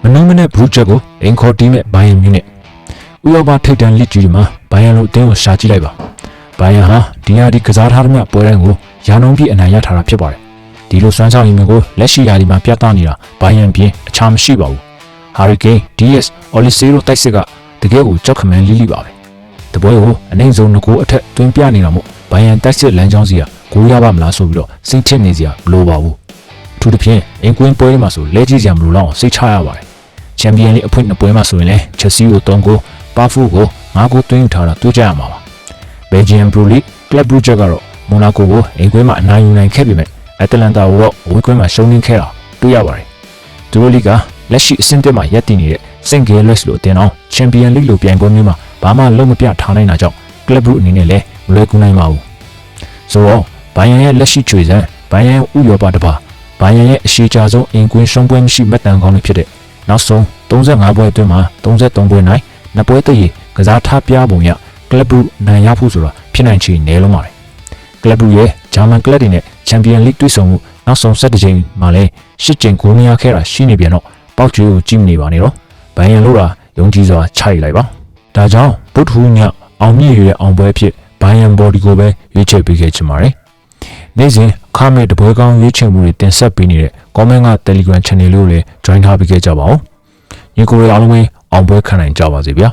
မနှုံးမနဲ့ဘရူးချက်ကိုအင်ခေါ်တီးမဲ့ဘိုင်ယန်မြူးနဲ့ဥရောပထိပ်တန်းလစ်ကြီးတွေမှာဘိုင်ယန်လိုအသင်းကိုရှာကြည့်လိုက်ပါဘိုင်ယန်ဟာဒီယာဒီကစားထားသမျှပွဲတိုင်းကိုရာနှုန်းပြည့်အနိုင်ရထားတာဖြစ်ပါတယ်ဒီလိုစွမ်းဆောင်ရည်မျိုးကိုလက်ရှိရာသီမှာပြသနေတာဘိုင်ယန်ပြင်အခြားမရှိပါဘူးဟာရီကိန်း DS အော်လီဆေရိုတိုက်စစ်ကတကယ်ကိုကြောက်ခမန်းလိလိပါပဲတပွဲကိုအနိုင်ဆုံး2ဂိုးအထက်တွင်းပြနေတာမို့ဘိုင်ယန်တိုက်စစ်လမ်းကြောင်းစီကဂိုးရပါမလားဆိုပြီးတော့စိတ်ချနေစရာမလိုပါဘူးထူးသဖြင့်အင်ကွင်းပွဲတွေမှာဆိုလဲကြည့်စရာမလိုတော့စိတ်ချရပါတယ်ချန်ပီယံလိအဖွင့်2ပွဲမှာဆိုရင်လည်းချက်စီကို3ဂိုးပါဖူကို5ဂိုးသွင်းယူထားတာတွေ့ကြရမှာပါဘယ်ဂျီယန်ဘရူလီကလပ်ဘရူးချက်ကတော့မိုနာကိုကိုအင်ကွင်းမှာအနိုင်ယူနိုင်ခဲ့ပေမဲ့အတလန်တာကိုတော့ဝေးကွင်းမှာရှုံးနိမ့်ခဲ့တာတွေ့ရပါတယ်သူတို့လိကလက်ရှိအဆင့်တက်မှာရပ်တည်နေတဲ့စင်ဂယ်လက်စ်လိုအသင်းအောင်ချန်ပီယံလိလိုပြိုင်ပွဲမျိုးမှာဘာမှလုံးမပြထားနိုင်တာကြောင့်ကလပ်ဘရူးအနေနဲ့လည်းမလွယ်ကူနိုင်ပါဘူးဆိုတော့ဘိုင်ယန်ရဲ့လက်ရှိချွေစံဘိုင်ယန်ဥရောပတပါဘိုင်ယန်ရဲ့အရှိချဆုံးအင်ကွင်းရှုံးပွဲမရှိမှတ်တမ်းကောင်းတွေဖြစ်တဲ့နောက်ဆုံး35ပွဲအတွင်းမှာ33ပွဲနိုင်2ပွဲတည်းကစားထားပြပုံရကလပ်ဘရူးနိုင်ရဖို့ဆိုတာဖြစ်နိုင်ချေနည်းလုံးပါတယ်ကလပ်ဘရူးရဲ့ဂျာမန်ကလပ်တွေနဲ့ချန်ပီယံလိတွေ့ဆုံမှုနောက်ဆုံး7ကြိမ်မှာလည်း10ကြိမ်ဂိုးမရခဲ့တာရှိနေပြန်တော့ပေါက်ကျွေးကိုကြည့်နေပါနေတော့ဘိုင်ယန်လို့တာယုံကြည်စွာချရလိုက်ပါဒါကြောင့်ဗုဒ္ဓဟူးညအောင်မြင့်ရတဲ့အောင်ပွဲဖြစ်ဘိုင်ယန်ဘော်ဒီကိုပဲရွေးချယ်ပေးခဲ့ချင်ပါတယ်နေ့စဉ်အခမဲ့တပွဲကောင်းရွေးချယ်မှုတွေတင်ဆက်ပေးနေတဲ့ comment က Telegram channel လို့လည်း join ထားပေးခဲ့ကြပါဦးညီကိုတွေအားလုံးပဲအောင်ပွဲခံနိုင်ကြပါစေဗျာ